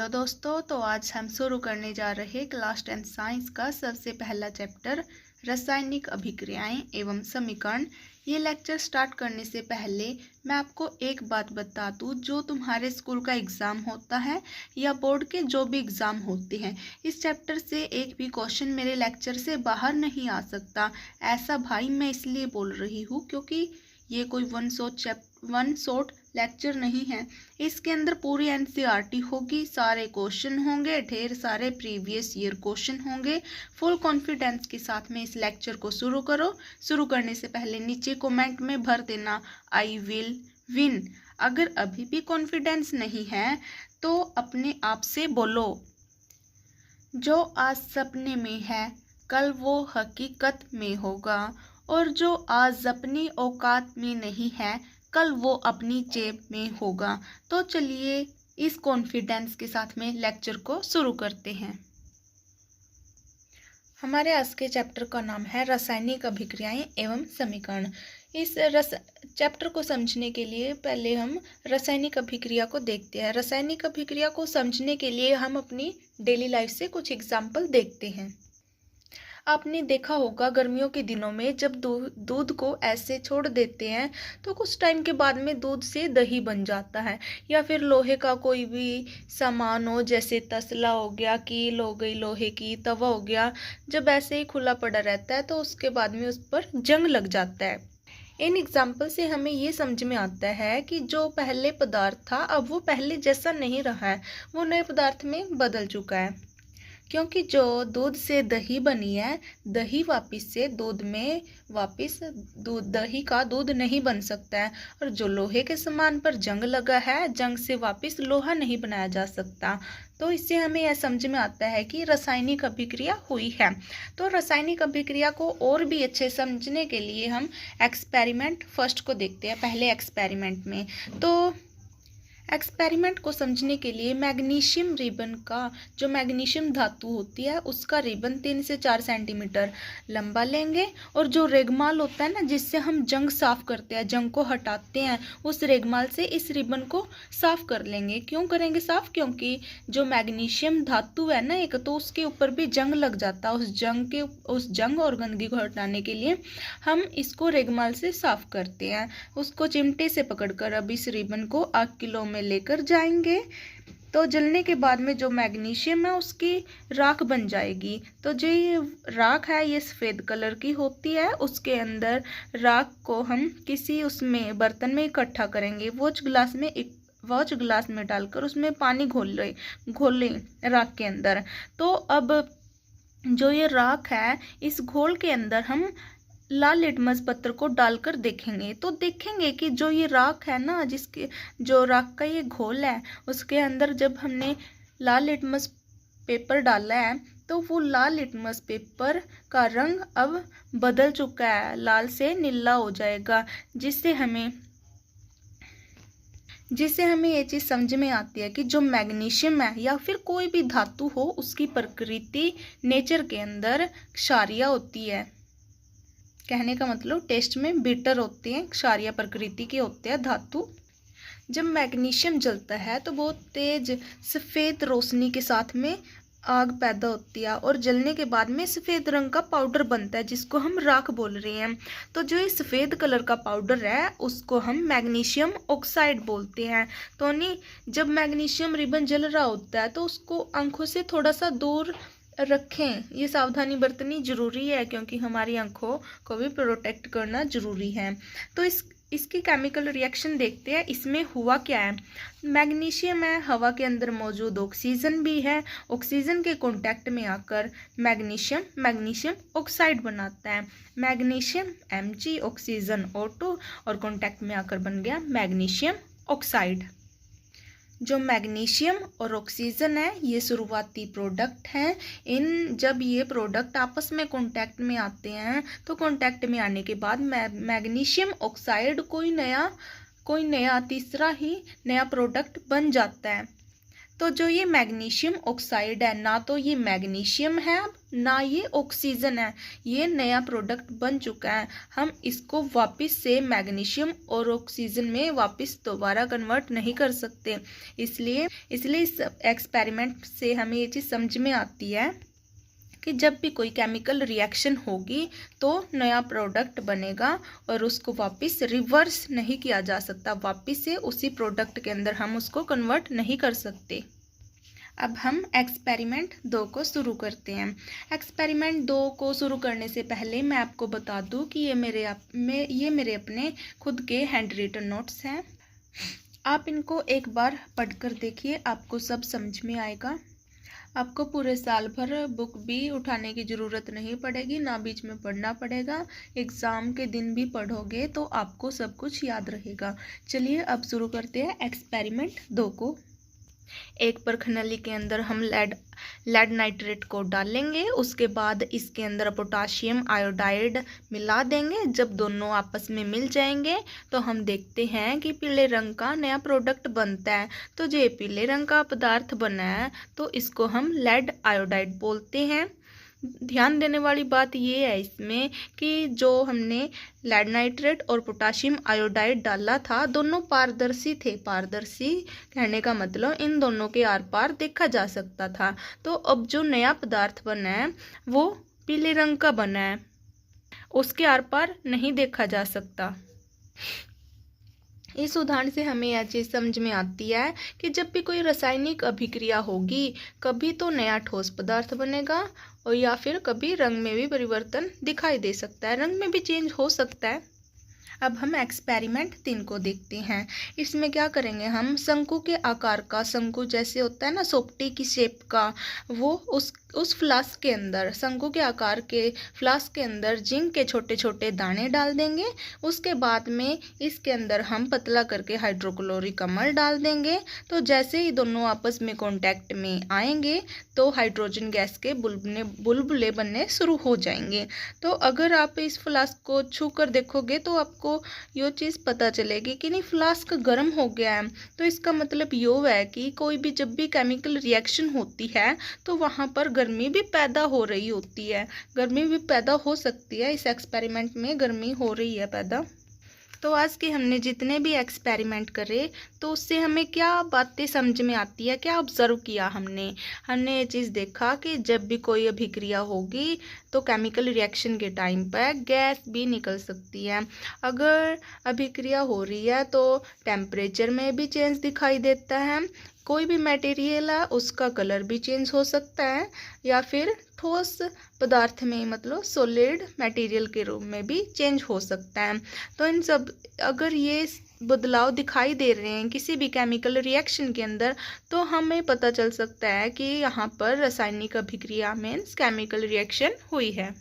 Hello दोस्तों, तो आज हम शुरू करने जा रहे हैं क्लास 10 साइंस का सबसे पहला चैप्टर रासायनिक अभिक्रियाएं एवं समीकरण। ये लेक्चर स्टार्ट करने से पहले मैं आपको एक बात बता दूं, जो तुम्हारे स्कूल का एग्ज़ाम होता है या बोर्ड के जो भी एग्ज़ाम होते हैं, इस चैप्टर से एक भी क्वेश्चन मेरे लेक्चर से बाहर नहीं आ सकता। ऐसा भाई मैं इसलिए बोल रही हूँ क्योंकि ये कोई वन शॉट लेक्चर नहीं है। इसके अंदर पूरी एनसीईआरटी होगी, सारे क्वेश्चन होंगे, ढेर सारे प्रीवियस ईयर क्वेश्चन होंगे। फुल कॉन्फिडेंस के साथ में इस लेक्चर को शुरू करो। शुरू करने से पहले नीचे कमेंट में भर देना आई विल विन। अगर अभी भी कॉन्फिडेंस नहीं है तो अपने आप से बोलो, जो आज सपने में है कल वो हकीकत में होगा, और जो आज अपनी औकात में नहीं है कल वो अपनी जेब में होगा। तो चलिए इस कॉन्फिडेंस के साथ में लेक्चर को शुरू करते हैं। हमारे आज के चैप्टर का नाम है रासायनिक अभिक्रियाएं एवं समीकरण। इस चैप्टर को समझने के लिए पहले हम रासायनिक अभिक्रिया को देखते हैं। रासायनिक अभिक्रिया को समझने के लिए हम अपनी डेली लाइफ से कुछ एग्जाम्पल देखते हैं। आपने देखा होगा गर्मियों के दिनों में जब दूध को ऐसे छोड़ देते हैं तो कुछ टाइम के बाद में दूध से दही बन जाता है, या फिर लोहे का कोई भी सामान हो, जैसे तसला हो गया, कील हो गई लोहे की, तवा हो गया, जब ऐसे ही खुला पड़ा रहता है तो उसके बाद में उस पर जंग लग जाता है। इन एग्जाम्पल से हमें ये समझ में आता है कि जो पहले पदार्थ था अब वो पहले जैसा नहीं रहा है, वो नए पदार्थ में बदल चुका है। क्योंकि जो दूध से दही बनी है, दही वापस से दूध में दही का दूध नहीं बन सकता है, और जो लोहे के सामान पर जंग लगा है, जंग से वापस लोहा नहीं बनाया जा सकता। तो इससे हमें यह समझ में आता है कि रासायनिक अभिक्रिया हुई है। तो रासायनिक अभिक्रिया को और भी अच्छे समझने के लिए हम एक्सपेरिमेंट फर्स्ट को देखते हैं। पहले एक्सपेरिमेंट में तो एक्सपेरिमेंट को समझने के लिए मैग्नीशियम रिबन का, जो मैग्नीशियम धातु होती है उसका रिबन 3 से 4 सेंटीमीटर लंबा लेंगे, और जो रेगमाल होता है ना, जिससे हम जंग साफ करते हैं, जंग को हटाते हैं, उस रेगमाल से इस रिबन को साफ कर लेंगे। क्यों करेंगे साफ? क्योंकि जो मैग्नीशियम धातु है ना एक, तो उसके ऊपर भी जंग लग जाता है। उस जंग और गंदगी को हटाने के लिए हम इसको रेगमाल से साफ करते हैं। उसको चिमटे से पकड़कर अब इस रिबन को आग किलो में लेकर जाएंगे। तो जलने के बाद में जो मैग्नीशियम है उसकी राख बन जाएगी। तो जो ये राख है ये सफ़ेद कलर की होती है। उसके अंदर राख को हम किसी उसमें बर्तन में इकट्ठा करेंगे। वॉच ग्लास में डालकर उसमें पानी घोल लें राख के अंदर। तो अब जो ये राख है इस घोल के अंदर हम लाल लिटमस पत्र को डालकर देखेंगे, तो देखेंगे कि जो ये राख है ना, जो राख का ये घोल है, उसके अंदर जब हमने लाल लिटमस पेपर डाला है तो वो लाल लिटमस पेपर का रंग अब बदल चुका है, लाल से नीला हो जाएगा, जिससे हमें ये चीज़ समझ में आती है कि जो मैग्नीशियम है या फिर कोई भी धातु हो, उसकी प्रकृति नेचर के अंदर क्षारीय होती है। कहने का मतलब टेस्ट में बिटर होते हैं, क्षारीय प्रकृति के होते हैं धातु। जब मैग्नीशियम जलता है तो बहुत तेज सफ़ेद रोशनी के साथ में आग पैदा होती है, और जलने के बाद में सफ़ेद रंग का पाउडर बनता है, जिसको हम राख बोल रहे हैं। तो जो ये सफ़ेद कलर का पाउडर है उसको हम मैग्नीशियम ऑक्साइड बोलते हैं। तो नहीं, जब मैग्नीशियम रिबन जल रहा होता है तो उसको आंखों से थोड़ा सा दूर रखें। ये सावधानी बरतनी जरूरी है क्योंकि हमारी आंखों को भी प्रोटेक्ट करना जरूरी है। तो इसकी केमिकल रिएक्शन देखते हैं। इसमें हुआ क्या है, मैग्नीशियम है, हवा के अंदर मौजूद ऑक्सीजन भी है, ऑक्सीजन के कांटेक्ट में आकर मैग्नीशियम ऑक्साइड बनाता है। मैग्नीशियम Mg, ऑक्सीजन O2, और कांटेक्ट में आकर बन गया मैग्नीशियम ऑक्साइड। जो मैग्नीशियम और ऑक्सीजन है ये शुरुआती प्रोडक्ट हैं। जब ये प्रोडक्ट आपस में कांटेक्ट में आते हैं तो कांटेक्ट में आने के बाद मैग्नीशियम ऑक्साइड कोई नया तीसरा ही नया प्रोडक्ट बन जाता है। तो जो ये मैग्नीशियम ऑक्साइड है, ना तो ये मैग्नीशियम है ना ये ऑक्सीजन है, ये नया प्रोडक्ट बन चुका है। हम इसको वापस से मैग्नीशियम और ऑक्सीजन में वापस दोबारा कन्वर्ट नहीं कर सकते। इसलिए इस एक्सपेरिमेंट से हमें ये चीज़ समझ में आती है कि जब भी कोई केमिकल रिएक्शन होगी तो नया प्रोडक्ट बनेगा और उसको वापस रिवर्स नहीं किया जा सकता, वापस से उसी प्रोडक्ट के अंदर हम उसको कन्वर्ट नहीं कर सकते। अब हम एक्सपेरिमेंट 2 को शुरू करते हैं। एक्सपेरिमेंट 2 को शुरू करने से पहले मैं आपको बता दूं कि ये मेरे अपने खुद के हैंड रिटन नोट्स हैं। आप इनको एक बार पढ़कर देखिए, आपको सब समझ में आएगा। आपको पूरे साल भर बुक भी उठाने की ज़रूरत नहीं पड़ेगी, ना बीच में पढ़ना पड़ेगा। एग्ज़ाम के दिन भी पढ़ोगे तो आपको सब कुछ याद रहेगा। चलिए अब शुरू करते हैं एक्सपेरिमेंट 2 को। एक प्रणाली के अंदर हम लेड नाइट्रेट को डालेंगे, उसके बाद इसके अंदर पोटाशियम आयोडाइड मिला देंगे। जब दोनों आपस में मिल जाएंगे तो हम देखते हैं कि पीले रंग का नया प्रोडक्ट बनता है। तो जो पीले रंग का पदार्थ बना है तो इसको हम लेड आयोडाइड बोलते हैं। ध्यान देने वाली बात ये है इसमें कि जो हमने लेड नाइट्रेट और पोटाशियम आयोडाइड डाला था, दोनों पारदर्शी थे। पारदर्शी कहने का मतलब इन दोनों के आर पार देखा जा सकता था। तो अब जो नया पदार्थ बना है वो पीले रंग का बना है, उसके आर पार नहीं देखा जा सकता। इस उदाहरण से हमें यह चीज़ समझ में आती है कि जब भी कोई रासायनिक अभिक्रिया होगी, कभी तो नया ठोस पदार्थ बनेगा और या फिर कभी रंग में भी परिवर्तन दिखाई दे सकता है, रंग में भी चेंज हो सकता है। अब हम एक्सपेरिमेंट 3 को देखते हैं। इसमें क्या करेंगे, हम शंकु के आकार का, शंकु जैसे होता है ना सोपटी की शेप का, वो उस फ्लास्क के अंदर, शंकु के आकार के फ्लास्क के अंदर जिंक के छोटे छोटे दाने डाल देंगे। उसके बाद में इसके अंदर हम पतला करके हाइड्रोक्लोरिक अम्ल डाल देंगे। तो जैसे ही दोनों आपस में कांटेक्ट में आएंगे तो हाइड्रोजन गैस के बुलबुले बनने शुरू हो जाएंगे। तो अगर आप इस फ्लास्क को छू कर देखोगे तो आपको ये चीज़ पता चलेगी कि नहीं फ्लास्क गर्म हो गया है। तो इसका मतलब ये है कि कोई भी जब भी केमिकल रिएक्शन होती है तो वहाँ पर गर्मी भी पैदा हो रही होती है, गर्मी भी पैदा हो सकती है। इस एक्सपेरिमेंट में गर्मी हो रही है पैदा। तो आज के हमने जितने भी एक्सपेरिमेंट करे तो उससे हमें क्या बातें समझ में आती है, क्या ऑब्जर्व किया हमने ये चीज़ देखा कि जब भी कोई अभिक्रिया होगी तो केमिकल रिएक्शन के टाइम पर गैस भी निकल सकती है। अगर अभिक्रिया हो रही है तो टेम्परेचर में भी चेंज दिखाई देता है। कोई भी मटेरियल है उसका कलर भी चेंज हो सकता है, या फिर ठोस पदार्थ में मतलब सॉलिड मटेरियल के रूप में भी चेंज हो सकता है। तो इन सब अगर ये बदलाव दिखाई दे रहे हैं किसी भी केमिकल रिएक्शन के अंदर तो हमें पता चल सकता है कि यहाँ पर रासायनिक अभिक्रिया मीन्स केमिकल रिएक्शन हुई है।